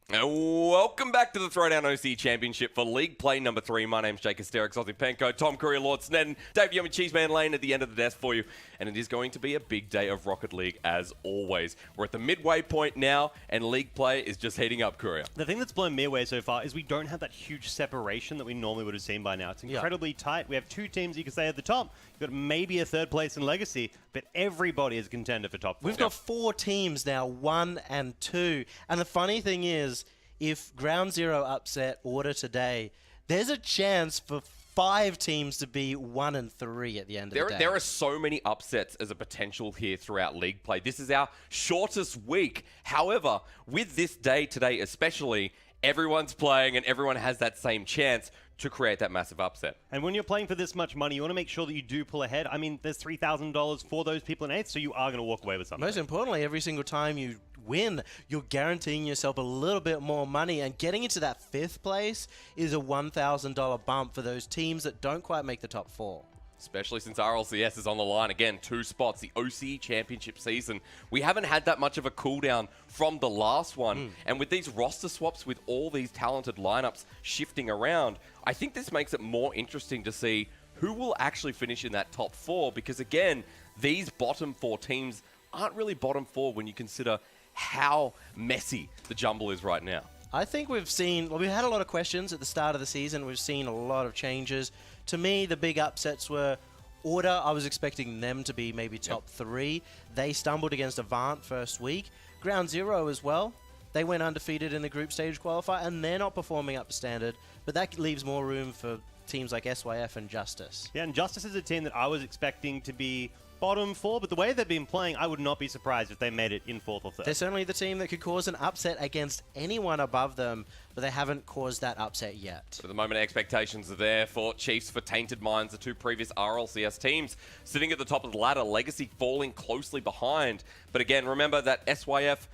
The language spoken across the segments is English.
Welcome back to the Throwdown OCE Championship for League Play number 3. My name's Jake Asterix, Ozipenko, Tom Courier, Lord Snedden, Dave Yummy Cheeseman Lane at the end of the desk for you. And it is going to be a big day of Rocket League as always. We're at the midway point now, and League Play is just heating up, Courier. The thing that's blown me away so far is we don't have that huge separation that we normally would have seen by now. It's incredibly tight. We have two teams you can say at the top. You've got maybe a third place in Legacy, but everybody is a contender for top 4. We've got 4 teams now, 1 and 2. And the funny thing is, if Ground Zero upset Order today, there's a chance for 5 teams to be 1 and 3 at the end of the day. There are so many upsets as a potential here throughout League Play. This is our shortest week. However, with this day today especially, everyone's playing and everyone has that same chance to create that massive upset. And when you're playing for this much money, you want to make sure that you do pull ahead. I mean, there's $3,000 for those people in 8th, so you are going to walk away with something. Most importantly, every single time you win, you're guaranteeing yourself a little bit more money, and getting into that 5th place is a $1,000 bump for those teams that don't quite make the top 4. Especially since RLCS is on the line. Again, 2 spots, the OCE Championship season. We haven't had that much of a cooldown from the last one. And with these roster swaps, with all these talented lineups shifting around, I think this makes it more interesting to see who will actually finish in that top 4. Because again, these bottom 4 teams aren't really bottom 4 when you consider how messy the jumble is right now. I think we've had a lot of questions at the start of the season. We've seen a lot of changes. To me, the big upsets were Order. I was expecting them to be maybe top 3. They stumbled against Avant first week. Ground Zero as well. They went undefeated in the group stage qualifier, and they're not performing up to standard. But that leaves more room for teams like SYF and Justice. Yeah, and Justice is a team that I was expecting to be bottom 4, but the way they've been playing, I would not be surprised if they made it in 4th or 3rd. They're certainly the team that could cause an upset against anyone above them, but they haven't caused that upset yet. For the moment, expectations are there for Chiefs, for Tainted Minds, the 2 previous RLCS teams sitting at the top of the ladder, Legacy falling closely behind. But again, remember that SYF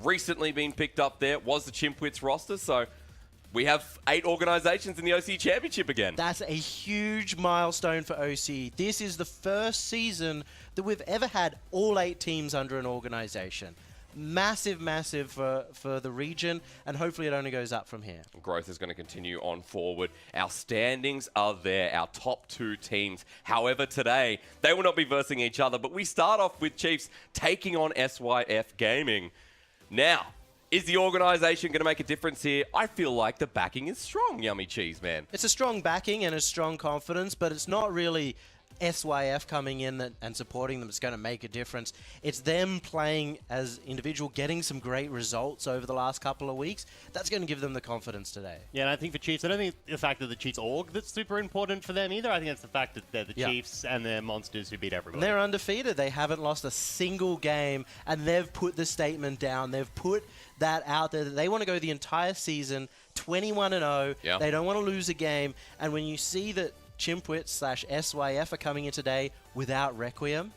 recently been picked up there, was the Chimpwits roster, so we have 8 organizations in the OCE Championship again. That's a huge milestone for OCE. This is the first season that we've ever had all 8 teams under an organization. Massive, massive for the region, and hopefully it only goes up from here. Growth is going to continue on forward. Our standings are there, our top 2 teams. However, today, they will not be versing each other, but we start off with Chiefs taking on SYF Gaming. Now, is the organization going to make a difference here? I feel like the backing is strong, Yummy Cheese Man. It's a strong backing and a strong confidence, but it's not really SYF coming in and supporting them that's going to make a difference. It's them playing as individual, getting some great results over the last couple of weeks. That's going to give them the confidence today. Yeah, and I think for Chiefs, I don't think the fact that the Chiefs org that's super important for them either. I think it's the fact that they're the Chiefs and they're monsters who beat everybody. And they're undefeated. They haven't lost a single game, and they've put the statement down. They've put that out there that they want to go the entire season 21-0. Yeah. They don't want to lose a game. And when you see that Chimpwits/SYF are coming in today without Requiem,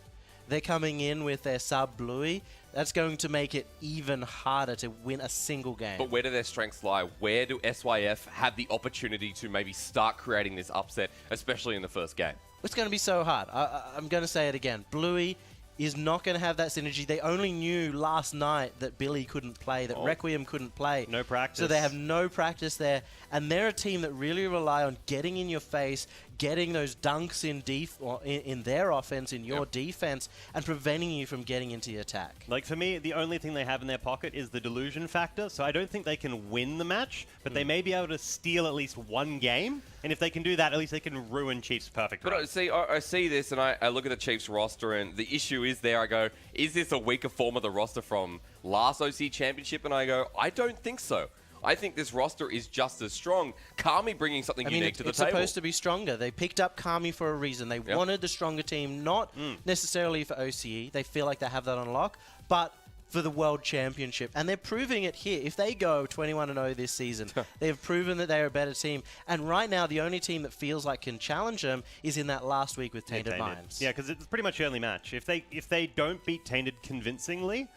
they're coming in with their sub Bluey, that's going to make it even harder to win a single game. But where do their strengths lie? Where do SYF have the opportunity to maybe start creating this upset, especially in the first game? It's going to be so hard. I'm going to say it again. Bluey is not going to have that synergy. They only knew last night that Billy couldn't play, that Requiem couldn't play. No practice. So they have no practice there. And they're a team that really rely on getting in your face, getting those dunks in their offense, in your defense, and preventing you from getting into the attack. Like, for me, the only thing they have in their pocket is the delusion factor. So I don't think they can win the match, but they may be able to steal at least one game. And if they can do that, at least they can ruin Chiefs' perfect run. But I see this, and I look at the Chiefs roster, and the issue is there. I go, is this a weaker form of the roster from last OC Championship? And I go, I don't think so. I think this roster is just as strong. Kami bringing something unique to the table. It's supposed to be stronger. They picked up Kami for a reason. They wanted the stronger team, not necessarily for OCE. They feel like they have that on lock, but for the World Championship. And they're proving it here. If they go 21-0 this season, they've proven that they're a better team. And right now, the only team that feels like can challenge them is in that last week with Tainted Minds. Yeah, because it's pretty much the only match. If they don't beat Tainted convincingly,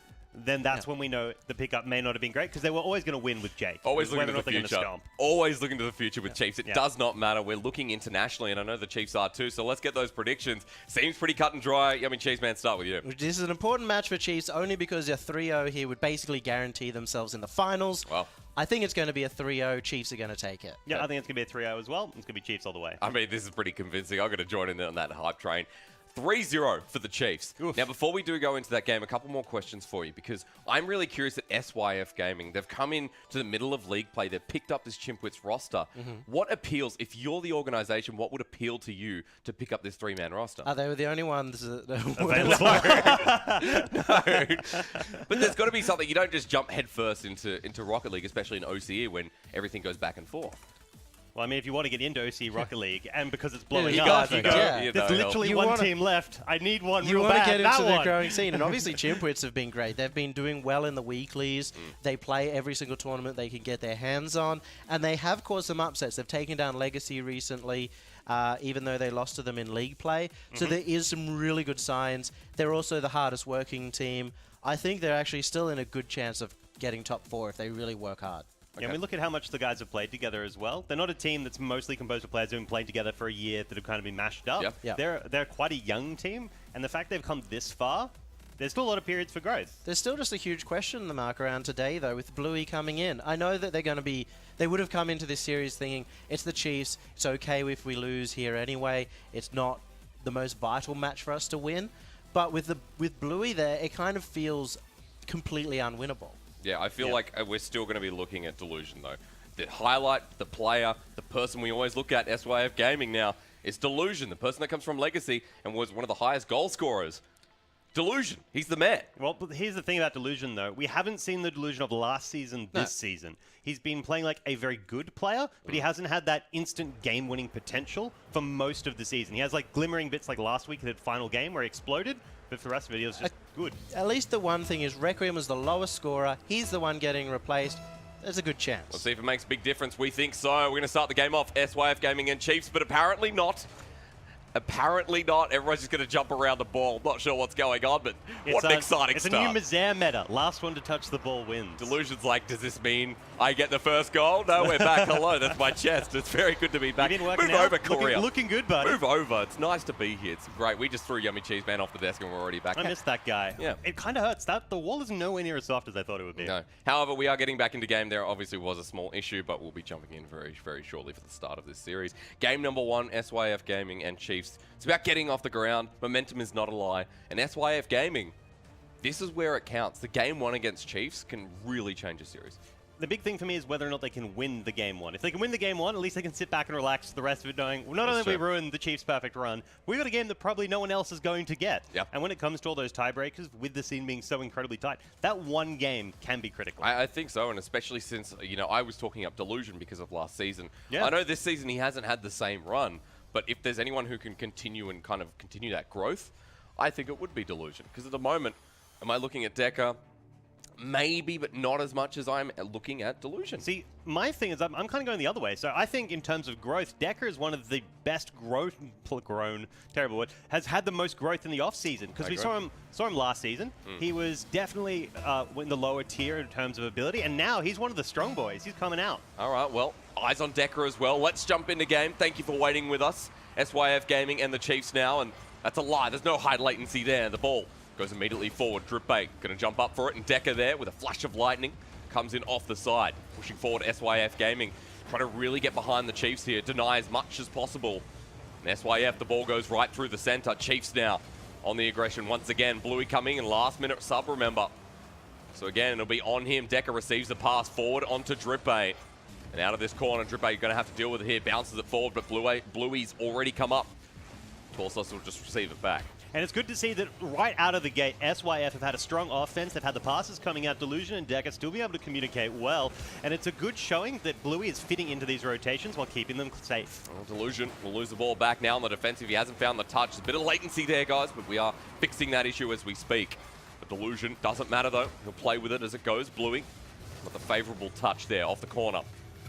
then that's when we know the pickup may not have been great because they were always going to win with Jake. Always looking whether to or the not they're future. gonna stomp. Always looking to the future with Chiefs. It does not matter. We're looking internationally, and I know the Chiefs are too. So let's get those predictions. Seems pretty cut and dry. I mean, Chiefs, man, start with you. This is an important match for Chiefs only because a 3-0 here would basically guarantee themselves in the finals. Well, I think it's going to be a 3-0. Chiefs are going to take it. Yeah, I think it's going to be a 3-0 as well. It's going to be Chiefs all the way. I mean, this is pretty convincing. I'm going to join in on that hype train. 3-0 for the Chiefs. Oof. Now, before we do go into that game, a couple more questions for you because I'm really curious at SYF Gaming. They've come in to the middle of league play. They've picked up this Chimpwits roster. What appeals, if you're the organization, what would appeal to you to pick up this 3-man roster? They were the only ones that No. But there's got to be something. You don't just jump headfirst into Rocket League, especially in OCE when everything goes back and forth. Well, I mean, if you want to get into OC Rocket League, and because it's blowing you up, go. there's No, literally You one wanna- team left. I need one You real want to bad. get That into the one. growing scene, and obviously Chimpwits have been great. They've been doing well in the weeklies. They play every single tournament they can get their hands on, and they have caused some upsets. They've taken down Legacy recently, even though they lost to them in league play. So there is some really good signs. They're also the hardest working team. I think they're actually still in a good chance of getting top 4 if they really work hard. Yeah, and we look at how much the guys have played together as well. They're not a team that's mostly composed of players who've been playing together for a year that have kind of been mashed up. Yep. They're quite a young team, and the fact they've come this far, there's still a lot of periods for growth. There's still just a huge question mark around today, though, with Bluey coming in. I know that they're going to be... They would have come into this series thinking, it's the Chiefs, it's okay if we lose here anyway. It's not the most vital match for us to win. But with Bluey there, it kind of feels completely unwinnable. Yeah, I feel like we're still going to be looking at Delusion, though. The highlight, the player, the person we always look at, SYF Gaming now, is Delusion, the person that comes from Legacy and was one of the highest goal scorers. Delusion, he's the man. Well, but here's the thing about Delusion, though. We haven't seen the Delusion of last season this season. He's been playing like a very good player, but he hasn't had that instant game-winning potential for most of the season. He has like glimmering bits like last week in the final game where he exploded, but for the rest of it, he was just good. At least the one thing is Requiem was the lowest scorer. He's the one getting replaced. There's a good chance. Let's see if it makes a big difference. We think so. We're going to start the game off SYF Gaming and Chiefs, but apparently not. Apparently not. Everyone's just going to jump around the ball. Not sure what's going on, but what an exciting start. start. It's a new Mazar meta. Last one to touch the ball wins. Delusion's like, does this mean I get the first goal? No, we're back. Hello, that's my chest. It's very good to be back. Move over, Korea. Looking good, buddy. Move over. It's nice to be here. It's great. We just threw Yummy Cheese Man off the desk and we're already back. I missed that guy. Yeah. It kind of hurts. The wall is nowhere near as soft as I thought it would be. No. However, we are getting back into game. There obviously was a small issue, but we'll be jumping in very, very shortly for the start of this series. Game number 1, SYF Gaming and Chiefs. It's about getting off the ground. Momentum is not a lie. And SYF Gaming, this is where it counts. The game 1 against Chiefs can really change a series. The big thing for me is whether or not they can win the game 1. If they can win the game 1, at least they can sit back and relax the rest of it knowing, not only have we ruined the Chiefs' perfect run, we've got a game that probably no one else is going to get. Yep. And when it comes to all those tiebreakers, with the scene being so incredibly tight, that one game can be critical. I think so, and especially since, I was talking up Delusion because of last season. Yeah. I know this season he hasn't had the same run, but if there's anyone who can continue that growth, I think it would be Delusion. Because at the moment, am I looking at Deca? Maybe, but not as much as I'm looking at Delusion. See, my thing is I'm kind of going the other way. So I think in terms of growth, Decker is one of the best terrible word, has had the most growth in the off-season. Because we saw him last season. He was definitely in the lower tier in terms of ability, and now he's one of the strong boys. He's coming out. All right, well, eyes on Decker as well. Let's jump into game. Thank you for waiting with us. SYF Gaming and the Chiefs now, and that's a lie. There's no high latency there. The ball goes immediately forward. Drip bait. Going to jump up for it. And Decker there with a flash of lightning. Comes in off the side. Pushing forward SYF Gaming. Trying to really get behind the Chiefs here. Deny as much as possible. And SYF, the ball goes right through the center. Chiefs now on the aggression once again. Bluey coming in last minute sub, remember. So again, it'll be on him. Decker receives the pass forward onto Drip bait. And out of this corner, Drip bait, you're going to have to deal with it here. Bounces it forward, but Bluey's already come up. Torsos will just receive it back. And it's good to see that right out of the gate, SYF have had a strong offense. They've had the passes coming out Delusion and Decker still be able to communicate well. And it's a good showing that Bluey is fitting into these rotations while keeping them safe. Well, Delusion will lose the ball back now on the defensive. He hasn't found the touch. There's a bit of latency there, guys, but we are fixing that issue as we speak. But Delusion doesn't matter, though. He'll play with it as it goes. Bluey with a favorable touch there off the corner.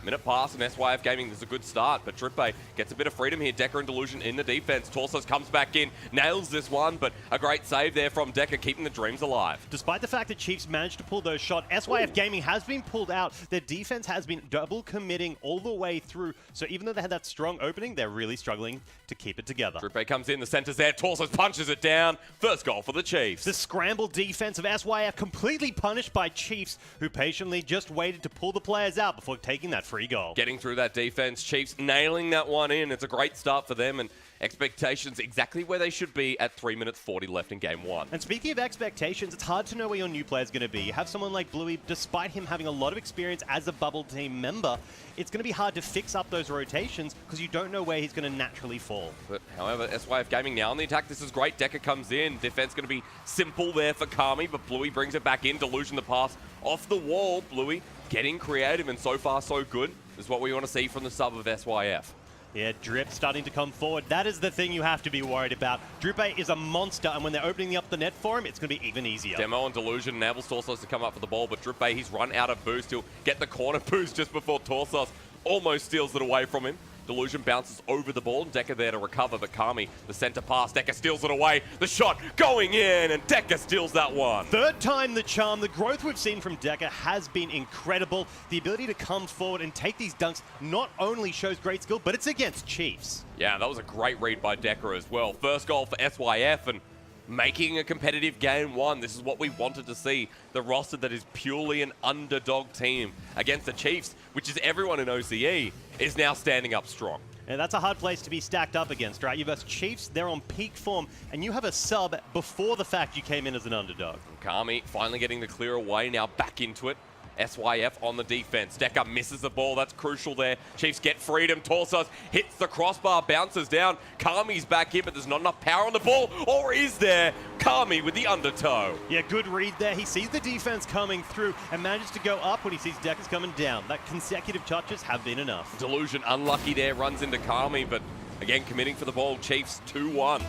Minute pass and SYF Gaming is a good start, but Drippe gets a bit of freedom here. Decker and Delusion in the defense. Torsos comes back in, nails this one, but a great save there from Decker, keeping the dreams alive. Despite the fact that Chiefs managed to pull those shots, SYF Gaming has been pulled out. Their defense has been double committing all the way through. So even though they had that strong opening, they're really struggling to keep it together. Drippe comes in, the center's there. Torsos punches it down. First goal for the Chiefs. The scrambled defense of SYF completely punished by Chiefs, who patiently just waited to pull the players out before taking that free goal. Getting through that defense, Chiefs nailing that one in. It's a great start for them, and expectations exactly where they should be at 3 minutes 40 left in game one. And speaking of expectations, it's hard to know where your new player is going to be. You have someone like Bluey, despite him having a lot of experience as a bubble team member, it's going to be hard to fix up those rotations because you don't know where he's going to naturally fall. But however, SYF Gaming now on the attack. This is great. Decker comes in. Defense going to be simple there for Kami, but Bluey brings it back in. Delusion the pass off the wall. Bluey getting creative, and so far so good. This is what we want to see from the sub of SYF. Yeah, Drip starting to come forward. That is the thing you have to be worried about. Drippe is a monster, and when they're opening up the net for him, it's going to be even easier. Demo and Delusion enables Torsos to come up for the ball, but Drippe, he's run out of boost. He'll get the corner boost just before Torsos almost steals it away from him. Delusion bounces over the ball, and Decker there to recover, but Kami, the center pass, Decker steals it away. The shot going in, and Decker steals that one. Third time the charm. The growth we've seen from Decker has been incredible. The ability to come forward and take these dunks not only shows great skill, but it's against Chiefs. Yeah, that was a great read by Decker as well. First goal for SYF, and making a competitive game one. This is what we wanted to see. The roster that is purely an underdog team against the Chiefs, which is everyone in OCE, is now standing up strong. And that's a hard place to be stacked up against, right? You've got Chiefs, they're on peak form, and you have a sub before the fact you came in as an underdog. Kami finally getting the clear away, now back into it. SYF on the defense. Decker misses the ball. That's crucial there. Chiefs get freedom. Torsos hits the crossbar, bounces down. Kami's back here, but there's not enough power on the ball. Or is there? Kami with the undertow. Yeah, good read there. He sees the defense coming through and manages to go up when he sees Decker's coming down. That consecutive touches have been enough. Delusion unlucky there, runs into Kami, but again committing for the ball. Chiefs 2-1.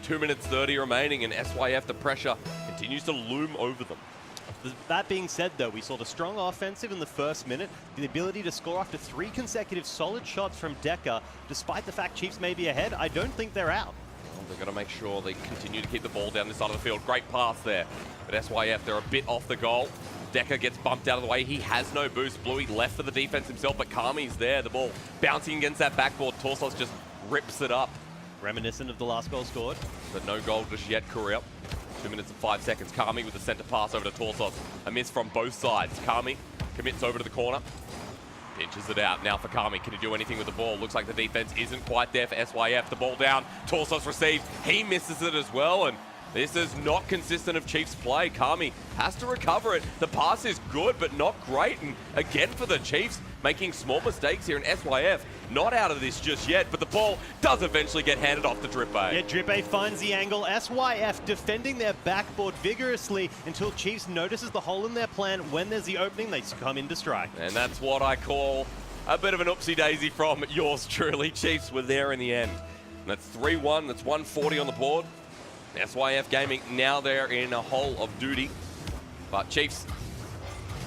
2 minutes 30 remaining, and SYF, the pressure continues to loom over them. That being said, though, we saw the strong offensive in the first minute, the ability to score after 3 consecutive solid shots from Decker. Despite the fact Chiefs may be ahead, I don't think they're out. Well, they've got to make sure they continue to keep the ball down this side of the field. Great pass there. But SYF, they're a bit off the goal. Decker gets bumped out of the way. He has no boost. Bluey left for the defense himself, but Kami's there. The ball bouncing against that backboard. Torsos just rips it up. Reminiscent of the last goal scored. But no goal just yet, Korea. 2 minutes and 5 seconds. Kami with the center pass over to Torsos. A miss from both sides. Kami commits over to the corner. Pinches it out. Now for Kami. Can he do anything with the ball? Looks like the defense isn't quite there for SYF. The ball down. Torsos receives. He misses it as well. And this is not consistent of Chiefs play. Kami has to recover it. The pass is good, but not great. And again for the Chiefs, making small mistakes here in SYF. Not out of this just yet, but the ball does eventually get handed off to Drippe. Yeah, Drippe finds the angle. SYF defending their backboard vigorously until Chiefs notices the hole in their plan. When there's the opening, they come in to strike. And that's what I call a bit of an oopsie-daisy from yours truly. Chiefs were there in the end. And that's 3-1. That's 140 on the board. SYF Gaming, now they're in a hole of duty. But Chiefs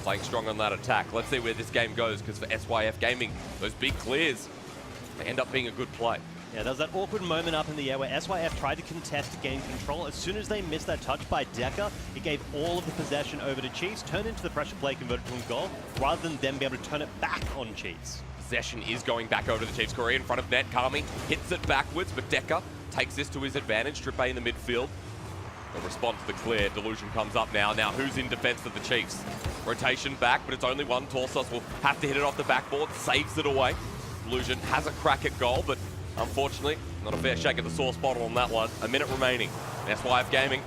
playing strong on that attack. Let's see where this game goes, because for SYF Gaming, those big clears, they end up being a good play. Yeah, there was that awkward moment up in the air where SYF tried to contest to gain control. As soon as they missed that touch by Decker, it gave all of the possession over to Chiefs, turned into the pressure play, converted to a goal, rather than them be able to turn it back on Chiefs. Possession is going back over to the Chiefs. Korea in front of net. Kami hits it backwards, but Decker takes this to his advantage. Drippe in the midfield. They'll respond to the clear. Delusion comes up now. Now who's in defense for the Chiefs? Rotation back, but it's only one. Torsos will have to hit it off the backboard. Saves it away. Delusion has a crack at goal, but unfortunately, not a fair shake of the sauce bottle on that one. A minute remaining. SYF Gaming,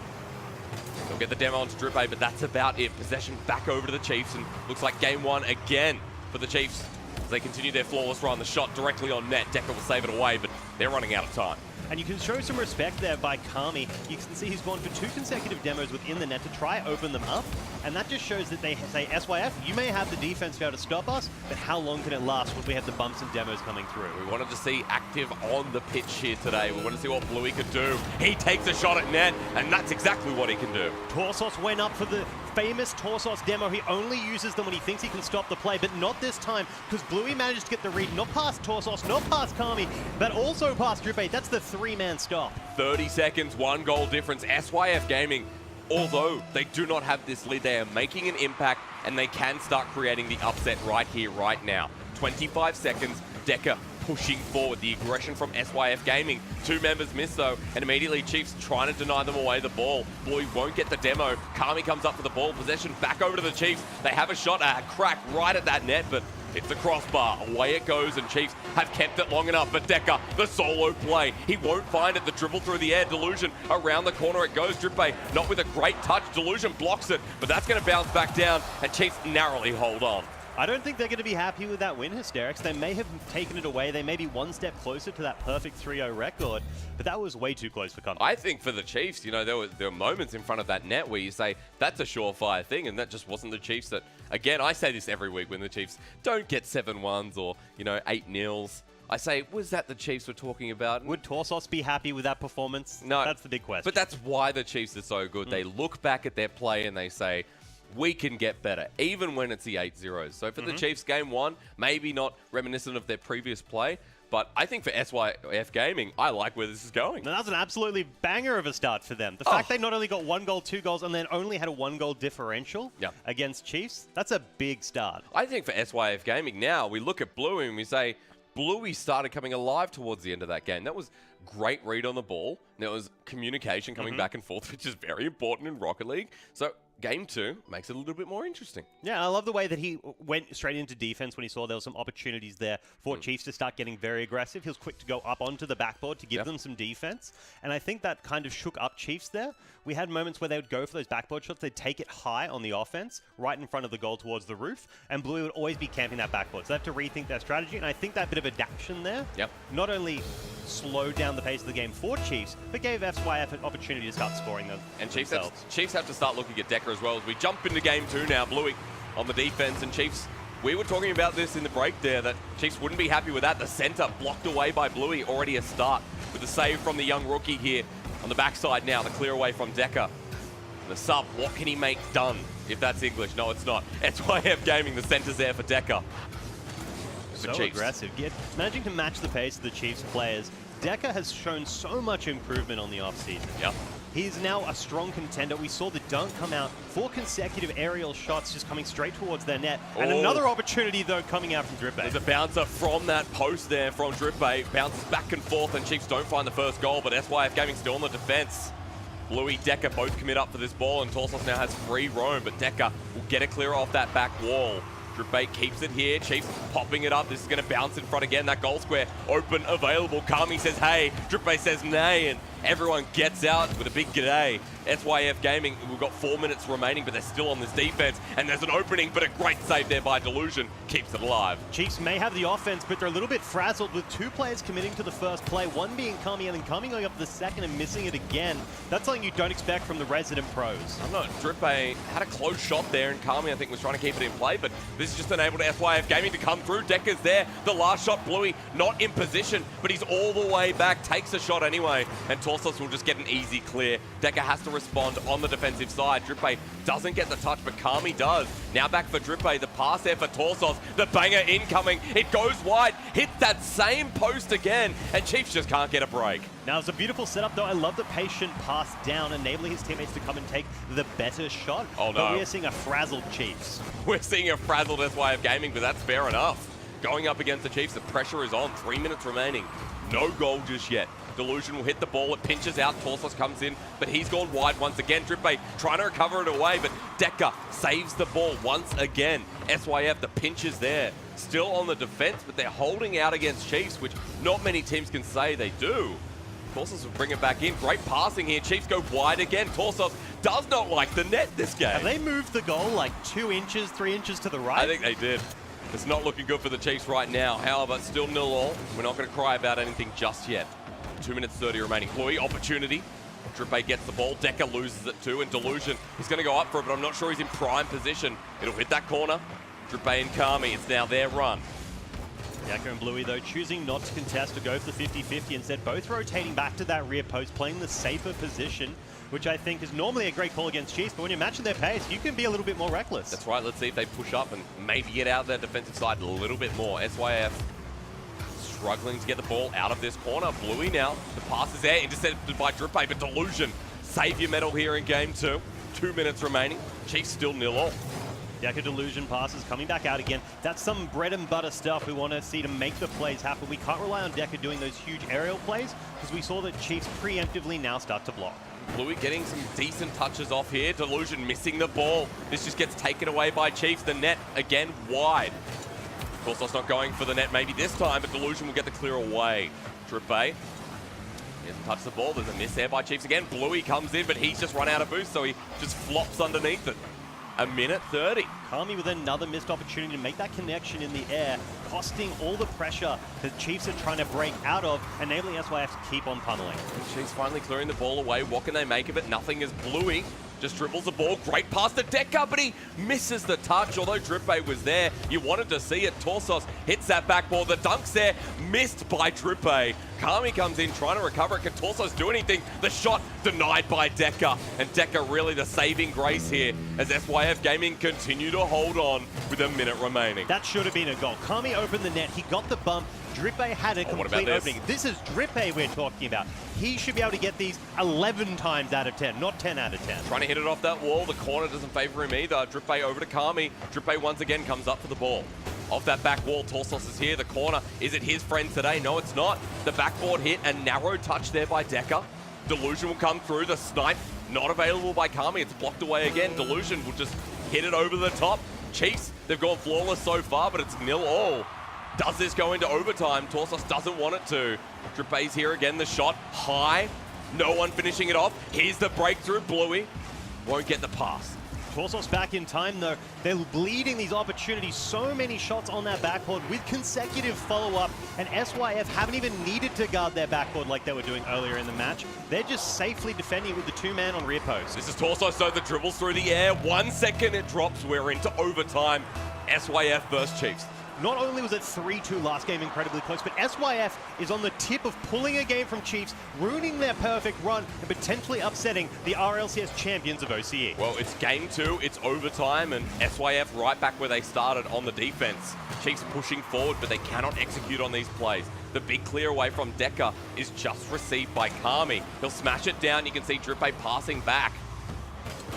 they'll get the demo onto Drippe, but that's about it. Possession back over to the Chiefs, and looks like game one again for the Chiefs as they continue their flawless run. The shot directly on net. Decker will save it away, but they're running out of time. And you can show some respect there by Kami. You can see he's gone for 2 consecutive demos within the net to try open them up. And that just shows that they say, SYF, you may have the defense to be able to stop us, but how long can it last when we have the bumps and demos coming through? We wanted to see active on the pitch here today. We want to see what Bluey could do. He takes a shot at net, and that's exactly what he can do. Torsos went up for the famous Torsos demo. He only uses them when he thinks he can stop the play, but not this time, because Bluey managed to get the read, not past Torsos, not past Kami, but also past Drippay. That's the 3-man stop. 30 seconds, 1 goal difference. SYF Gaming, although they do not have this lead, they are making an impact, and they can start creating the upset right here, right now. 25 seconds, Deca pushing forward. The aggression from SYF Gaming. 2 members miss though, and immediately Chiefs trying to deny them away the ball. Bluey won't get the demo. Kami comes up for the ball. Possession back over to the Chiefs. They have a shot, a crack right at that net, but it's the crossbar. Away it goes, and Chiefs have kept it long enough. But Deca, the solo play. He won't find it. The dribble through the air. Delusion around the corner it goes. Drippay not with a great touch. Delusion blocks it, but that's going to bounce back down, and Chiefs narrowly hold on. I don't think they're going to be happy with that win, Hysterics. They may have taken it away. They may be one step closer to that perfect 3-0 record, but that was way too close for comfort. I think for the Chiefs, you know, there were moments in front of that net where you say, that's a surefire thing, and that just wasn't the Chiefs that, again, I say this every week when the Chiefs don't get 7-1s or, you know, 8-0s. I say, was that the Chiefs we're talking about? Would Torsos be happy with that performance? No. That's the big question. But that's why the Chiefs are so good. They look back at their play and they say, we can get better, even when it's the 8-0s. So for the Chiefs, game 1, maybe not reminiscent of their previous play, but I think for SYF Gaming, I like where this is going. That was an absolutely banger of a start for them. The fact they not only got 1 goal, 2 goals, and then only had a 1-goal differential against Chiefs, that's a big start. I think for SYF Gaming now, we look at Bluey and we say, Bluey started coming alive towards the end of that game. That was great read on the ball. There was communication coming back and forth, which is very important in Rocket League. So game 2 makes it a little bit more interesting. Yeah, I love the way that he went straight into defense when he saw there were some opportunities there for Chiefs to start getting very aggressive. He was quick to go up onto the backboard to give them some defense. And I think that kind of shook up Chiefs there. We had moments where they would go for those backboard shots. They'd take it high on the offense, right in front of the goal towards the roof. And Bluey would always be camping that backboard. So they have to rethink their strategy. And I think that bit of adaptation there not only slowed down the pace of the game for Chiefs, but gave SYF an opportunity to start scoring them. And Chiefs have to start looking at Deca as well as we jump into game 2 now. Bluey on the defense, and Chiefs, we were talking about this in the break there, that Chiefs wouldn't be happy with that. The center blocked away by Bluey, already a start with the save from the young rookie here on the backside now. The clear away from Deca. The sub, what can he make done? If that's English, no, it's not. SYF Gaming, the center's there for Deca. So aggressive. Managing to match the pace of the Chiefs players. Deca has shown so much improvement on the offseason. He's now a strong contender. We saw the dunk come out, 4 consecutive aerial shots just coming straight towards their net. And another opportunity, though, coming out from Drippay. There's a bouncer from that post there from Drippay. Bounces back and forth, and Chiefs don't find the first goal, but SYF Gaming still on the defense. Bluey, Deca both commit up for this ball, and Torsos now has free roam, but Deca will get it clear off that back wall. Drippay keeps it here. Chiefs popping it up. This is going to bounce in front again. That goal square open, available. Kami says, hey. Drippay says, nay. And everyone gets out with a big g'day. SYF Gaming, we've got 4 minutes remaining, but they're still on this defense. And there's an opening, but a great save there by Delusion. Keeps it alive. Chiefs may have the offense, but they're a little bit frazzled with 2 players committing to the first play. One being Kami, and then Kami going up to the second and missing it again. That's something you don't expect from the resident pros. I'm not. Drippay had a close shot there, and Kami, I think, was trying to keep it in play, but this is just enabled SYF Gaming to come through. Deca's there. The last shot, Bluey not in position, but he's all the way back. Takes a shot anyway, and Torsos will just get an easy clear. Deca has to respond on the defensive side. Drippay doesn't get the touch, but Kami does. Now back for Drippay. The pass there for Torsos. The banger incoming. It goes wide. Hits that same post again, and Chiefs just can't get a break. Now, it's a beautiful setup, though. I love the patient pass down, enabling his teammates to come and take the better shot. Oh, no. But we are seeing a frazzled Chiefs. We're seeing a frazzled SYF Gaming, but that's fair enough. Going up against the Chiefs, the pressure is on. 3 minutes remaining. No goal just yet. Delusion will hit the ball. It pinches out. Torsos comes in, but he's gone wide once again. Drippay trying to recover it away, but Deca saves the ball once again. SYF, the pinch is there. Still on the defense, but they're holding out against Chiefs, which not many teams can say they do. Torsos will bring it back in. Great passing here. Chiefs go wide again. Torsos does not like the net this game. Have they moved the goal like 2 inches, 3 inches to the right? I think they did. It's not looking good for the Chiefs right now. However, still 0-0. We're not going to cry about anything just yet. 2 minutes 30 remaining. Bluey, opportunity. Drippay gets the ball. Deca loses it too, and Delusion is going to go up for it, but I'm not sure he's in prime position. It'll hit that corner. Drippay and Kami, it's now their run. Deca and Bluey, though, choosing not to contest or go for the 50-50. Instead, both rotating back to that rear post, playing the safer position. which I think is normally a great call against Chiefs, but when you're matching their pace, you can be a little bit more reckless. That's right. Let's see if they push up and maybe get out of their defensive side a little bit more. SYF struggling to get the ball out of this corner. Bluey now. The pass is there, intercepted by Drippay, but Delusion. Save your medal here in game 2. 2 minutes remaining. Chiefs still 0-all. Decker Delusion passes coming back out again. That's some bread and butter stuff we want to see to make the plays happen. We can't rely on Decker doing those huge aerial plays because we saw that Chiefs preemptively now start to block. Bluey getting some decent touches off here. Delusion missing the ball. This just gets taken away by Chiefs. The net again wide. Of course, that's not going for the net maybe this time, but Delusion will get the clear away. Drippay doesn't touch the ball. There's a miss there by Chiefs again. Bluey comes in, but he's just run out of boost, so he just flops underneath it. A minute 30. Kami with another missed opportunity to make that connection in the air, costing all the pressure that Chiefs are trying to break out of, enabling SYF to keep on pummeling. Chiefs finally clearing the ball away. What can they make of it? Nothing, as Bluey just dribbles the ball. Great pass to Decker, but he misses the touch. Although Drippay was there, you wanted to see it. Torsos hits that backboard. The dunk's there, missed by Drippay. Kami comes in trying to recover it. Can Torsos do anything? The shot denied by Decker. And Decker really the saving grace here as SYF Gaming continue to hold on with a minute remaining. That should have been a goal. Kami opened the net. He got the bump. Drippay had a complete opening. This is Drippay we're talking about. He should be able to get these 11 times out of 10, not 10 out of 10. Trying to hit it off that wall. The corner doesn't favor him either. Drippay over to Kami. Drippay once again comes up for the ball. Off that back wall, Torsos is here. The corner, is it his friend today? No, it's not. The backboard hit, a narrow touch there by Decker. Delusion will come through. The snipe not available by Kami. It's blocked away again. Delusion will just hit it over the top. Chiefs, they've gone flawless so far, but it's 0-all. Does this go into overtime? Torsos doesn't want it to. Drippay's here again. The shot high. No one finishing it off. Here's the breakthrough. Bluey won't get the pass. Torsos back in time though. They're bleeding these opportunities. So many shots on that backboard with consecutive follow-up, and SYF haven't even needed to guard their backboard like they were doing earlier in the match. They're just safely defending it with the 2-man on rear post. This is Torsos, so the dribbles through the air. 1 second it drops. We're into overtime. SYF versus Chiefs. Not only was it 3-2 last game incredibly close, but SYF is on the tip of pulling a game from Chiefs, ruining their perfect run, and potentially upsetting the RLCS champions of OCE. Well, it's game 2, it's overtime, and SYF right back where they started on the defense. Chiefs pushing forward, but they cannot execute on these plays. The big clear away from Decker is just received by Kami. He'll smash it down. You can see Drippay passing back.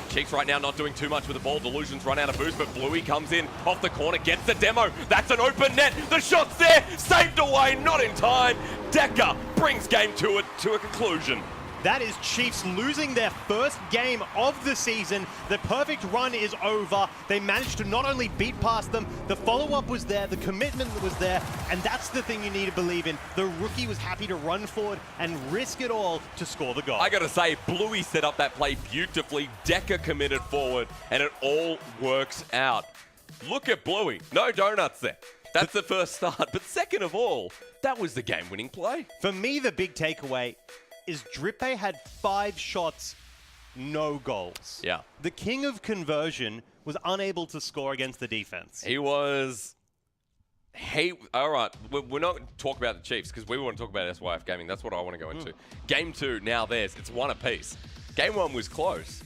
Chiefs right now not doing too much with the ball. Delusion's run out of boost, but Bluey comes in off the corner, gets the demo. That's an open net. The shot's there, saved away, not in time. Decker brings game 2 to a conclusion. That is Chiefs losing their first game of the season. The perfect run is over. They managed to not only beat past them, the follow-up was there, the commitment was there, and that's the thing you need to believe in. The rookie was happy to run forward and risk it all to score the goal. I gotta say, Bluey set up that play beautifully. Decker committed forward, and it all works out. Look at Bluey. No donuts there. That's the first start. But second of all, that was the game-winning play. For me, the big takeaway is Drippay had 5 shots, no goals. Yeah. The king of conversion was unable to score against the defense. He was... all right, we're not going to talk about the Chiefs because we want to talk about SYF Gaming. That's what I want to go into. Game 2, now theirs. It's 1 apiece. Game 1 was close.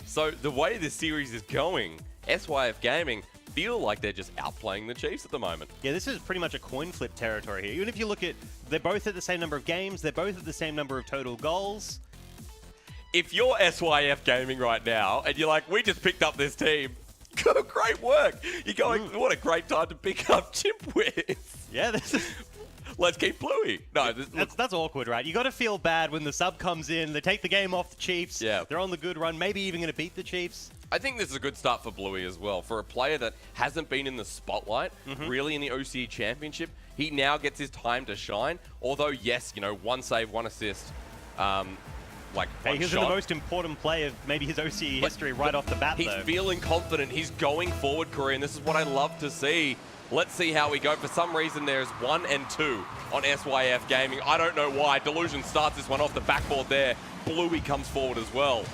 So the way this series is going, SYF Gaming feel like they're just outplaying the Chiefs at the moment. Yeah, this is pretty much a coin flip territory here. Even if you look at, they're both at the same number of games, they're both at the same number of total goals. If you're SYF Gaming right now and you're like, we just picked up this team, great work. You're going, what a great time to pick up chip wins. Yeah, this is... Let's keep Bluey. No, that's awkward, right? You got to feel bad when the sub comes in, they take the game off the Chiefs, yeah. They're on the good run, maybe even going to beat the Chiefs. I think this is a good start for Bluey as well. For a player that hasn't been in the spotlight, really in the OCE Championship, he now gets his time to shine. Although, yes, you know, 1 save, 1 assist, He's the most important play of maybe his OCE history right off the bat, He's feeling confident. He's going forward, Korea, and this is what I love to see. Let's see how we go. For some reason, there's 1 and 2 on SYF Gaming. I don't know why. Delusion starts this one off the backboard there. Bluey comes forward as well.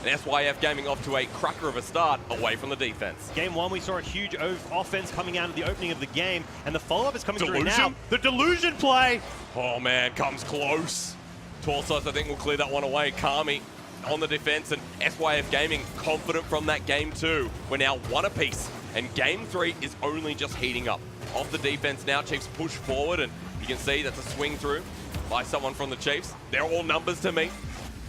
And SYF Gaming off to a cracker of a start away from the defense. Game 1, we saw a huge offense coming out of the opening of the game, and the follow-up is coming through now. The Delusion play! Oh, man, comes close. Torsos, I think, will clear that one away. Kami on the defense, and SYF Gaming confident from that game 2. We're now 1 apiece, and game 3 is only just heating up. Off the defense now, Chiefs push forward, and you can see that's a swing through by someone from the Chiefs. They're all numbers to me,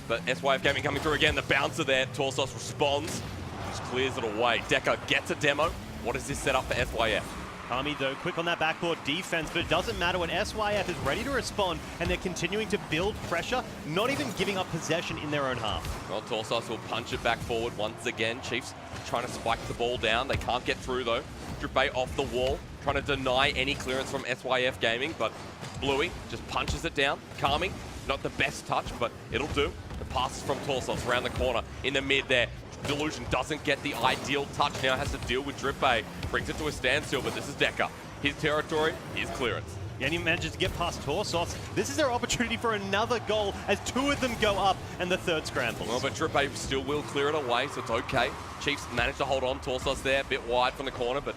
but SYF Gaming coming through again. The bouncer there, Torsos responds, just clears it away. Decker gets a demo. What is this set up for SYF? Kami, though, quick on that backboard defense, but it doesn't matter when SYF is ready to respond and they're continuing to build pressure, not even giving up possession in their own half. Well, Torsos will punch it back forward once again. Chiefs trying to spike the ball down. They can't get through, though. Dripe off the wall, trying to deny any clearance from SYF Gaming, but Bluey just punches it down. Kami, not the best touch, but it'll do. The passes from Torsos around the corner in the mid there. Delusion doesn't get the ideal touch, now has to deal with Dripe. Brings it to a standstill, but this is Decker. His territory, his clearance. Yeah, and he manages to get past Torsos. This is their opportunity for another goal as 2 of them go up and the 3rd scrambles. Well, but Dripe still will clear it away, so it's okay. Chiefs managed to hold on. Torsos there, a bit wide from the corner, but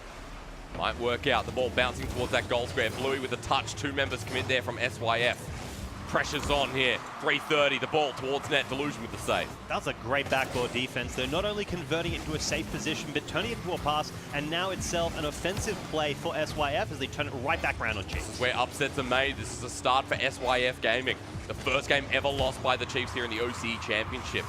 might work out. The ball bouncing towards that goal square. Bluey with a touch. 2 members commit there from SYF. Pressure's on here. 3:30, the ball towards net. Delusion with the save. That's a great backboard defense. They're not only converting it into a safe position, but turning it into a pass, and now itself an offensive play for SYF as they turn it right back around on Chiefs. Where upsets are made. This is a start for SYF Gaming. The first game ever lost by the Chiefs here in the OCE Championship.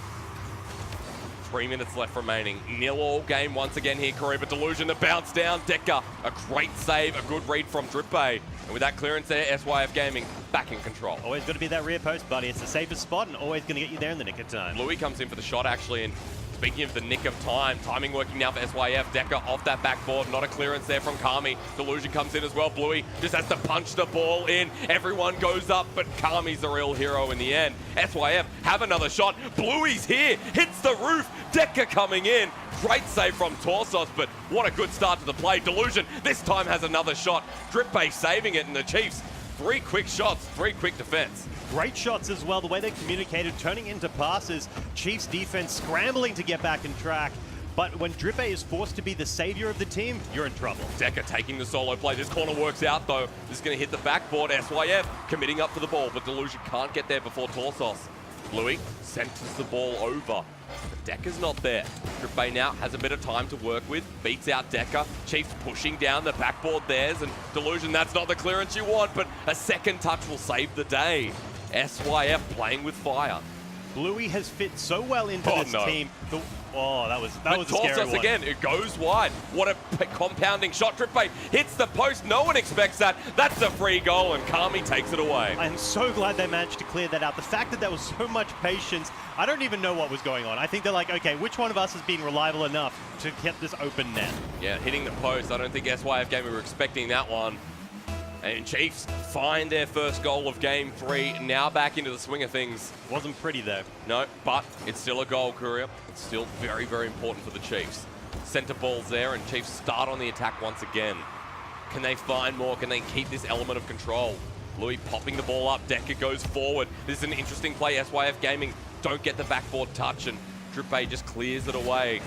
3 minutes left remaining. 0-all game once again here, Kariba. Delusion, the bounce down. Decker, a great save, a good read from Dripe. And with that clearance there, SYF Gaming back in control. Always got to be that rear post, buddy. It's the safest spot and always going to get you there in the nick of time. Bluey comes in for the shot, actually, and speaking of the nick of time, timing working now for SYF. Decker off that backboard, not a clearance there from Kami. Delusion comes in as well. Bluey just has to punch the ball in. Everyone goes up, but Kami's the real hero in the end. SYF have another shot. Bluey's here, hits the roof. Decker coming in. Great save from Torsos, but what a good start to the play. Delusion this time has another shot. Dripe saving it, and the Chiefs, 3 quick shots, 3 quick defense. Great shots as well, the way they communicated, turning into passes. Chiefs defense scrambling to get back in track. But when Dripe is forced to be the savior of the team, you're in trouble. Decker taking the solo play. This corner works out, though. This is going to hit the backboard. SYF committing up for the ball, but Delusion can't get there before Torsos. Bluey centers the ball over. But Decker's not there. Dripe now has a bit of time to work with. Beats out Decker. Chiefs pushing down the backboard theirs. And Delusion, that's not the clearance you want, but a second touch will save the day. SYF playing with fire. Bluey has fit so well into this team. That was a scary one. Again, it goes wide. What a compounding shot. Dripe hits the post. No one expects that. That's a free goal, and Kami takes it away. I'm so glad they managed to clear that out. The fact that there was so much patience, I don't even know what was going on. I think they're like, okay, which one of us is being reliable enough to get this open net? Yeah, hitting the post. I don't think SYF Gaming were expecting that one. And Chiefs find their first goal of game 3, now back into the swing of things. Wasn't pretty though. No, but it's still a goal, Courier. It's still very, very important for the Chiefs. Center ball's there, and Chiefs start on the attack once again. Can they find more? Can they keep this element of control? Louis popping the ball up, Decker goes forward. This is an interesting play. SYF Gaming don't get the backboard touch, and Dripe just clears it away.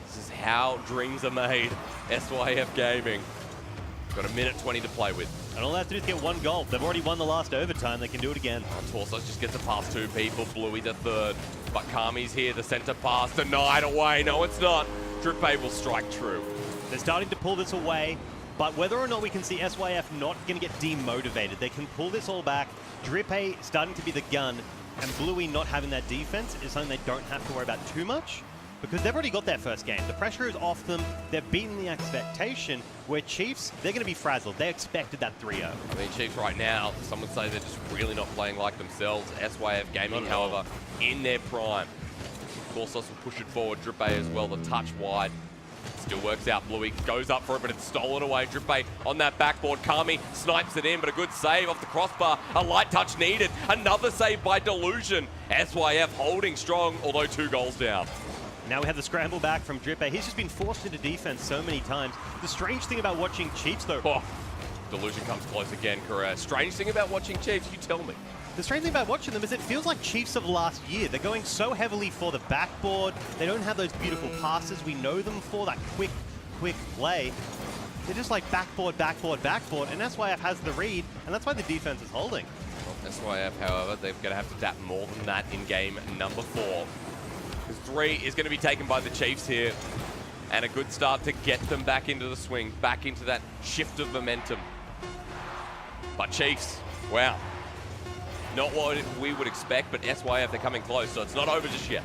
This is how dreams are made. SYF Gaming. Got a minute 20 to play with. And all they have to do is get 1 goal. They've already won the last overtime. They can do it again. Torsos just gets it past 2 people. Bluey the 3rd. But Kami's here. The center pass denied away. No, it's not. Dripe will strike true. They're starting to pull this away. But whether or not we can see SYF not going to get demotivated, they can pull this all back. Dripe starting to be the gun. And Bluey not having that defense is something they don't have to worry about too much, because they've already got their first game. The pressure is off them. They've beaten the expectation. Where Chiefs, they're going to be frazzled. They expected that 3-0. I mean, Chiefs right now, some would say they're just really not playing like themselves. SYF Gaming, however, in their prime. Torsos will push it forward. Dripe as well, the touch wide. Still works out. Bluey goes up for it, but it's stolen away. Dripe on that backboard. Kami snipes it in, but a good save off the crossbar. A light touch needed. Another save by Delusion. SYF holding strong, although 2 goals down. Now we have the scramble back from Dripe. He's just been forced into defense so many times. The strange thing about watching Chiefs, though... Oh, Delusion comes close again, Correa. Strange thing about watching Chiefs, you tell me. The strange thing about watching them is it feels like Chiefs of last year. They're going so heavily for the backboard. They don't have those beautiful passes we know them for, that quick play. They're just like backboard, backboard, backboard, and SYF has the read, and that's why the defense is holding. SYF, however, they're going to have to adapt more than that in game number 4. Because 3 is going to be taken by the Chiefs here. And a good start to get them back into the swing, back into that shift of momentum. But Chiefs, wow. Not what we would expect, but SYF, they're coming close, so it's not over just yet.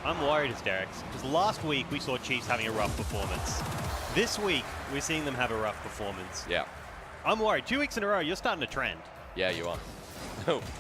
I'm worried, Hysterics, because last week we saw Chiefs having a rough performance. This week, we're seeing them have a rough performance. Yeah. I'm worried. 2 weeks in a row, you're starting a trend. Yeah, you are.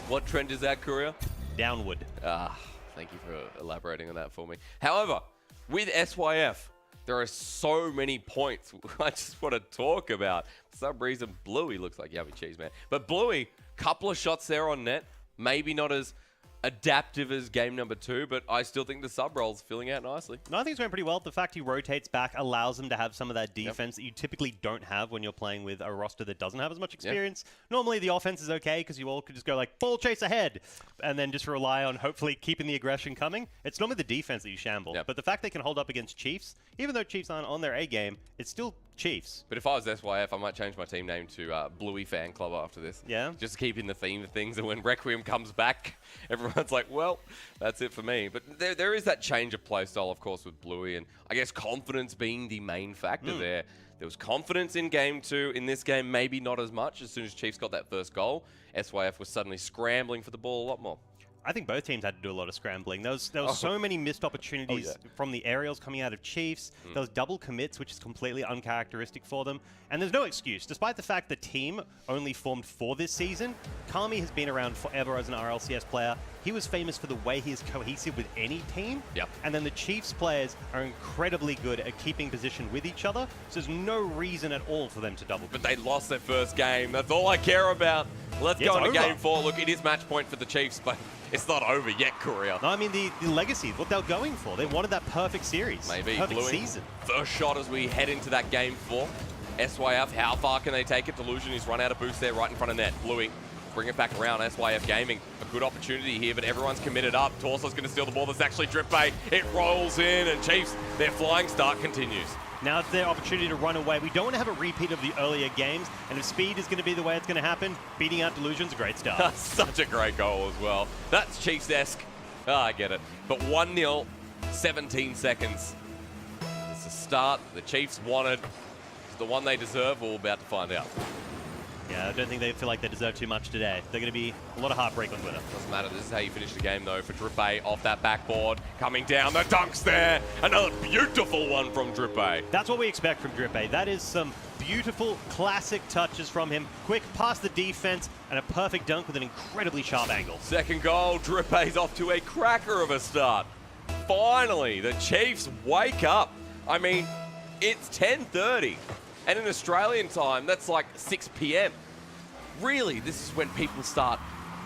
What trend is that, Courier? Downward. Thank you for elaborating on that for me. However, with SYF, there are so many points I just want to talk about. For some reason, Bluey looks like yummy cheese, man. But Bluey, couple of shots there on net. Maybe not as adaptive as game number 2, but I still think the sub roll's filling out nicely. No, I think it's going pretty well. The fact he rotates back allows him to have some of that defense that you typically don't have when you're playing with a roster that doesn't have as much experience. Normally, the offense is okay because you all could just go like, ball chase ahead, and then just rely on hopefully keeping the aggression coming. It's normally the defense that you shamble. But the fact they can hold up against Chiefs, even though Chiefs aren't on their A game, it's still Chiefs. But if I was SYF, I might change my team name to Bluey Fan Club after this. Yeah? Just to keep in the theme of things, and when Requiem comes back, everyone's like, well, that's it for me. But there is that change of play style, of course, with Bluey, and I guess confidence being the main factor there. There was confidence in game 2. In this game, maybe not as much. As soon as Chiefs got that first goal, SYF was suddenly scrambling for the ball a lot more. I think both teams had to do a lot of scrambling. There was so many missed opportunities from the aerials coming out of Chiefs. There was double commits, which is completely uncharacteristic for them. And there's no excuse. Despite the fact the team only formed for this season, Kami has been around forever as an RLCS player. He was famous for the way he is cohesive with any team. And then the Chiefs players are incredibly good at keeping position with each other. So there's no reason at all for them to double commit. But they lost their first game. That's all I care about. Let's go into game 4. Look, it is match point for the Chiefs, but it's not over yet, Courier. No, I mean, the legacy, what they're going for. They wanted that perfect series. Maybe. Perfect season. First shot as we head into that game 4. SYF, how far can they take it? Delusion, he's run out of boost there right in front of net. Bluey, bring it back around. SYF Gaming, a good opportunity here, but everyone's committed up. Torso's going to steal the ball. There's actually Drip Bay. It rolls in, and Chiefs, their flying start continues. Now it's their opportunity to run away. We don't want to have a repeat of the earlier games, and if speed is going to be the way it's going to happen, beating out Delusion's a great start. Such a great goal as well. That's Chiefs-esque. I get it. But 1-0, 17 seconds. It's a start the Chiefs wanted. It's the one they deserve. We're about to find out. Yeah, I don't think they feel like they deserve too much today. They're going to be a lot of heartbreak on Twitter. Doesn't matter. This is how you finish the game, though, for Drippe off that backboard. Coming down, the dunk's there. Another beautiful one from Drippe. That's what we expect from Drippe. That is some beautiful, classic touches from him. Quick past the defense and a perfect dunk with an incredibly sharp angle. Second goal, Drippe's off to a cracker of a start. Finally, the Chiefs wake up. I mean, it's 10:30. And in Australian time, that's like 6 p.m. Really, this is when people start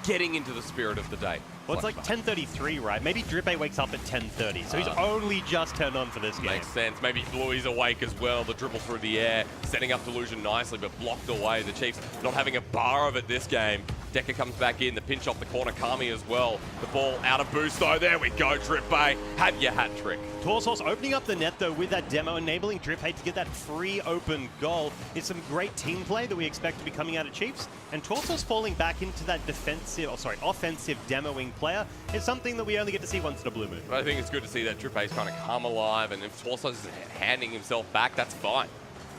getting into the spirit of the day. Well, it's like 10:33, right? Maybe Drippe wakes up at 10:30, so he's only just turned on for this game. Makes sense. Maybe Bluey's awake as well. The dribble through the air, setting up Delusion nicely, but blocked away. The Chiefs not having a bar of it this game. Decker comes back in, the pinch off the corner, Kami as well. The ball out of boost, though. There we go, Drippe. Have your hat trick. Torsos opening up the net, though, with that demo, enabling Drippe to get that free open goal. It's some great team play that we expect to be coming out of Chiefs. And Torsos falling back into that offensive demoing player is something that we only get to see once in a blue moon. But I think it's good to see that Drippe's kind of come alive, and if Torsos is handing himself back, that's fine.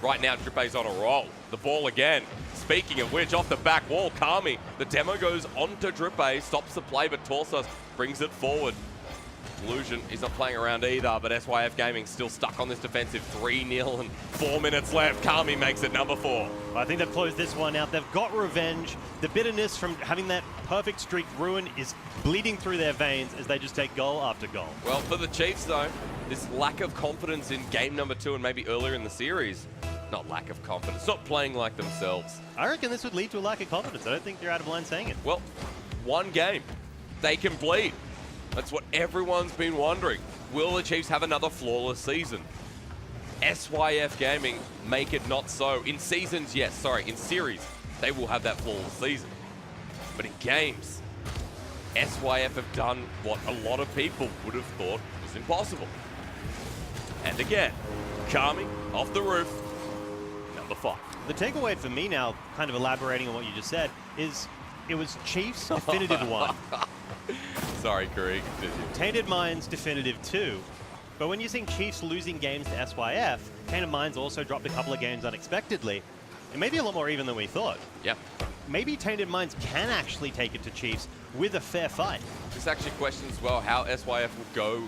Right now, Drippe's on a roll. The ball again. Speaking of which, off the back wall, Kami. The demo goes onto Drippe, stops the play, but Torsos brings it forward. Delusion is not playing around either, but SYF Gaming still stuck on this defensive 3-0 and 4 minutes left. Kami makes it number 4. I think they've closed this one out. They've got revenge. The bitterness from having that perfect streak ruin is bleeding through their veins as they just take goal after goal. Well, for the Chiefs, though, this lack of confidence in game number 2 and maybe earlier in the series, not lack of confidence, not playing like themselves. I reckon this would lead to a lack of confidence. I don't think you're out of line saying it. Well, one game. They can bleed. That's what everyone's been wondering. Will the Chiefs have another flawless season? SYF Gaming make it not so. In seasons, yes, sorry, in series, they will have that flawless season. But in games, SYF have done what a lot of people would have thought was impossible. And again, Kami off the roof, number 5. The takeaway for me now, kind of elaborating on what you just said, is it was Chiefs definitive 1. Sorry, Krieg. Tainted Minds definitive 2. But when you're seeing Chiefs losing games to SYF, Tainted Minds also dropped a couple of games unexpectedly. It may be a lot more even than we thought. Yeah. Maybe Tainted Minds can actually take it to Chiefs with a fair fight. This actually questions as well how SYF will go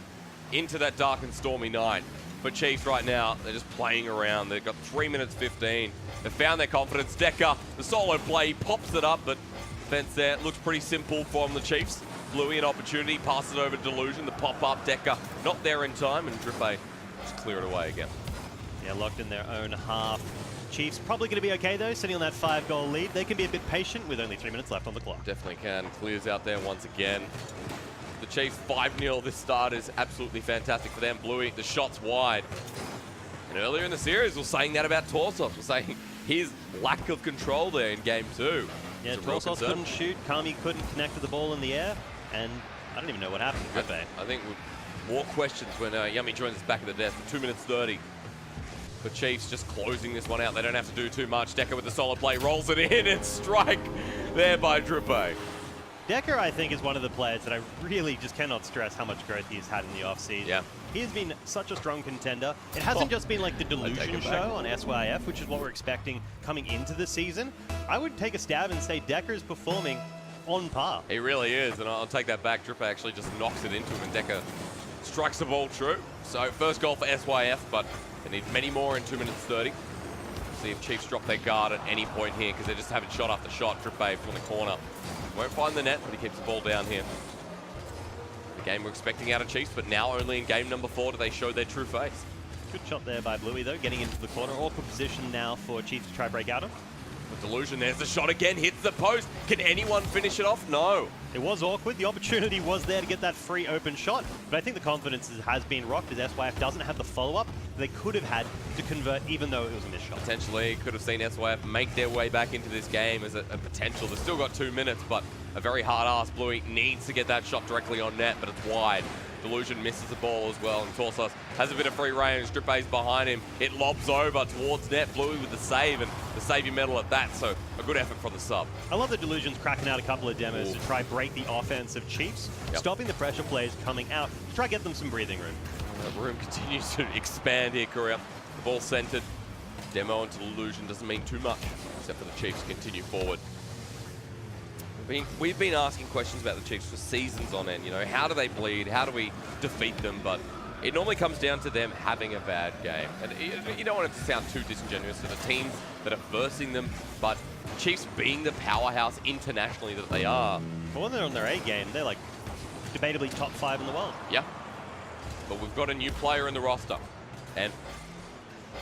into that dark and stormy night. For Chiefs right now, they're just playing around. They've got 3 minutes 15. They've found their confidence. Decker, the solo play, pops it up, but defense there looks pretty simple from the Chiefs. Bluey an opportunity, passes it over to Delusion. The pop-up, Decker not there in time, and Drippe just clear it away again. Yeah, locked in their own half. Chiefs probably going to be okay, though, sitting on that 5-goal lead. They can be a bit patient with only 3 minutes left on the clock. Definitely can. Clears out there once again. The Chiefs 5-0 this start is absolutely fantastic for them. Bluey, the shot's wide. And earlier in the series, we were saying that about Torsos. We're saying his lack of control there in game 2. Yeah, Torsos couldn't shoot. Kami couldn't connect with the ball in the air. And I don't even know what happened to Drippe. I think more questions when Yummy joins us back at the desk. 2 minutes 30. For Chiefs just closing this one out. They don't have to do too much. Decker with the solid play rolls it in and strike there by Drippe. Decker, I think, is one of the players that I really just cannot stress how much growth he's had in the offseason. Yeah. He has been such a strong contender. It hasn't just been like the Delusion show on SYF, which is what we're expecting coming into the season. I would take a stab and say Decker is performing on par. He really is, and I'll take that back. Drippe actually just knocks it into him, and Decker strikes the ball true. So first goal for SYF, but they need many more in 2 minutes 30. See if Chiefs drop their guard at any point here, because they're just having shot after shot. Drippe from the corner. Won't find the net, but he keeps the ball down here. The game we're expecting out of Chiefs, but now only in game number 4 do they show their true face. Good shot there by Bluey, though, getting into the corner. Awkward position now for Chiefs to try break out of. The Delusion, there's the shot again, hits the post. Can anyone finish it off? No. It was awkward. The opportunity was there to get that free open shot, but I think the confidence has been rocked as SYF doesn't have the follow-up they could have had to convert, even though it was a missed shot. Potentially could have seen SYF make their way back into this game as a potential. They've still got 2 minutes, but a very hard-ass Bluey needs to get that shot directly on net, but it's wide. Delusion misses the ball as well, and Torsos has a bit of free range. Drippe's behind him. It lobs over towards net. Bluey with the save, and the saving medal at that, so a good effort from the sub. I love that Delusion's cracking out a couple of demos to try break the offense of Chiefs, stopping the pressure plays coming out to try get them some breathing room. The room continues to expand here, Korea. The ball centered. Demo into Delusion doesn't mean too much, except for the Chiefs to continue forward. We've been asking questions about the Chiefs for seasons on end. You know, how do they bleed? How do we defeat them? But it normally comes down to them having a bad game. And you don't want it to sound too disingenuous to the teams that are versing them, but Chiefs being the powerhouse internationally that they are. But when they're on their A game, they're like debatably top 5 in the world. Yeah. But we've got a new player in the roster. And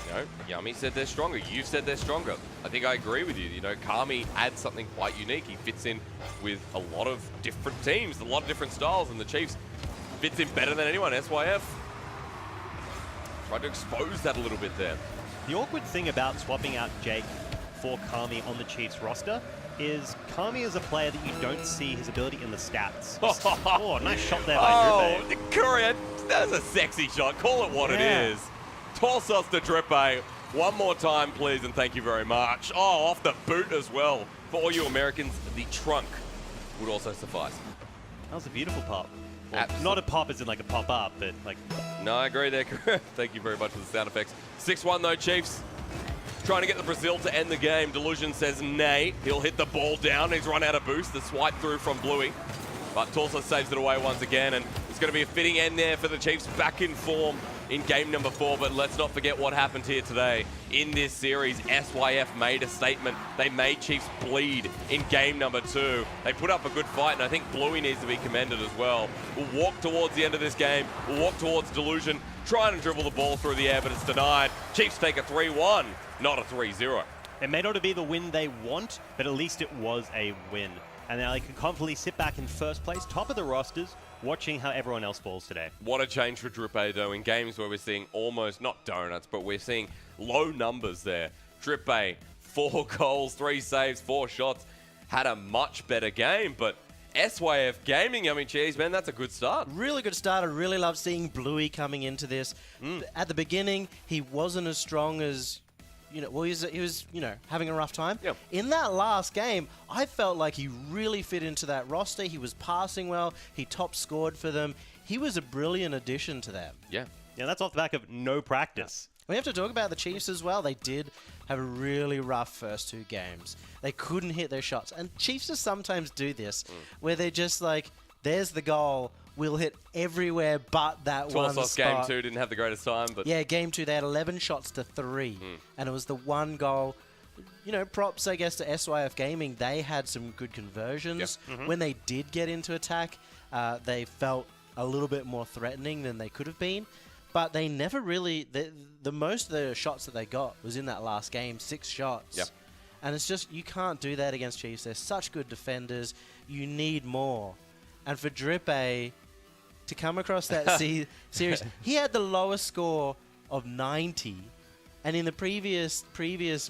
you know, Yummy said they're stronger. You've said they're stronger. I think I agree with you. You know, Kami adds something quite unique. He fits in with a lot of different teams, a lot of different styles, and the Chiefs fits in better than anyone. SYF tried to expose that a little bit there. The awkward thing about swapping out Jake for Kami on the Chiefs roster is Kami is a player that you don't see his ability in the stats. Oh, nice shot there by Drippe. Oh, Korea, that's a sexy shot. Call it what it is. Torsos to Drippe. One more time, please, and thank you very much. Oh, off the boot as well. For all you Americans, the trunk would also suffice. That was a beautiful pop. Well, not a pop as in like a pop-up, but like... No, I agree there. Thank you very much for the sound effects. 6-1 though, Chiefs. Trying to get the Brazil to end the game. Delusion says nay. He'll hit the ball down. He's run out of boost. The swipe through from Bluey. But Torsos saves it away once again, and it's going to be a fitting end there for the Chiefs back in form in game number 4, but let's not forget what happened here today. In this series, SYF made a statement. They made Chiefs bleed in game number 2. They put up a good fight, and I think Bluey needs to be commended as well. We'll walk towards the end of this game. We'll walk towards Delusion, trying to dribble the ball through the air, but it's denied. Chiefs take a 3-1, not a 3-0. It may not be the win they want, but at least it was a win. And now they can confidently sit back in first place, top of the rosters, watching how everyone else falls today. What a change for Drippe, though, in games where we're seeing almost, not donuts, but we're seeing low numbers there. Drippe, 4 goals, 3 saves, 4 shots, had a much better game, but SYF Gaming, I mean, geez, man, that's a good start. Really good start. I really love seeing Bluey coming into this. At the beginning, he wasn't as strong as he was having a rough time. Yeah. In that last game, I felt like he really fit into that roster. He was passing well. He top scored for them. He was a brilliant addition to them. Yeah. Yeah, that's off the back of no practice. We have to talk about the Chiefs as well. They did have a really rough first 2 games. They couldn't hit their shots. And Chiefs just sometimes do this, where they're just like, there's the goal. We'll hit everywhere but that one spot. Game 2 didn't have the greatest time, but yeah, game 2 they had 11 shots to 3, and it was the one goal. Props I guess to SYF Gaming. They had some good conversions. When they did get into attack, they felt a little bit more threatening than they could have been. But they never really... The most of the shots that they got was in that last game, 6 shots. Yep. And it's just, you can't do that against Chiefs. They're such good defenders. You need more. And for Drippe to come across that series, he had the lowest score of 90. And in the previous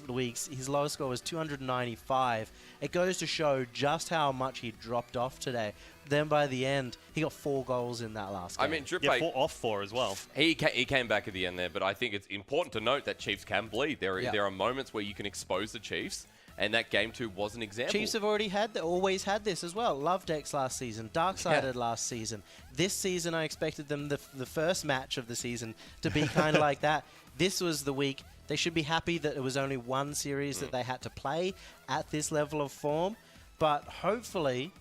weeks, his lowest score was 295. It goes to show just how much he dropped off today. Then by the end, he got 4 goals in that last game. I mean, Drippe, Yeah, 4 off 4 as well. he came back at the end there, but I think it's important to note that Chiefs can bleed. There are moments where you can expose the Chiefs, and that game 2 was an example. Chiefs have always had this as well. Love Decks last season, Darksided last season. This season, I expected them, the first match of the season, to be kind of like that. This was the week. They should be happy that it was only one series that they had to play at this level of form. But hopefully,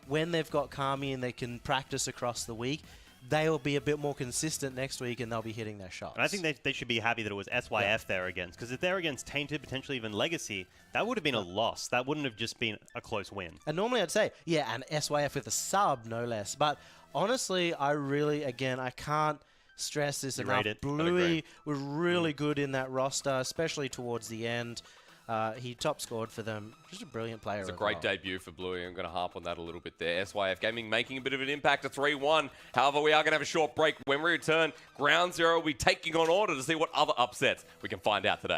when they've got Kami and they can practice across the week, they'll be a bit more consistent next week and they'll be hitting their shots. And I think they should be happy that it was SYF there against, because if they're against Tainted, potentially even Legacy, that would have been a loss. That wouldn't have just been a close win. And normally I'd say, yeah, and SYF with a sub, no less. But honestly, I can't stress this enough. Bluey was really good in that roster, especially towards the end. He top scored for them. Just a brilliant player. It's a great debut for Bluey. I'm going to harp on that a little bit there. SYF Gaming making a bit of an impact, a 3-1. However, we are going to have a short break. When we return, Ground Zero will be taking on Order to see what other upsets we can find out today.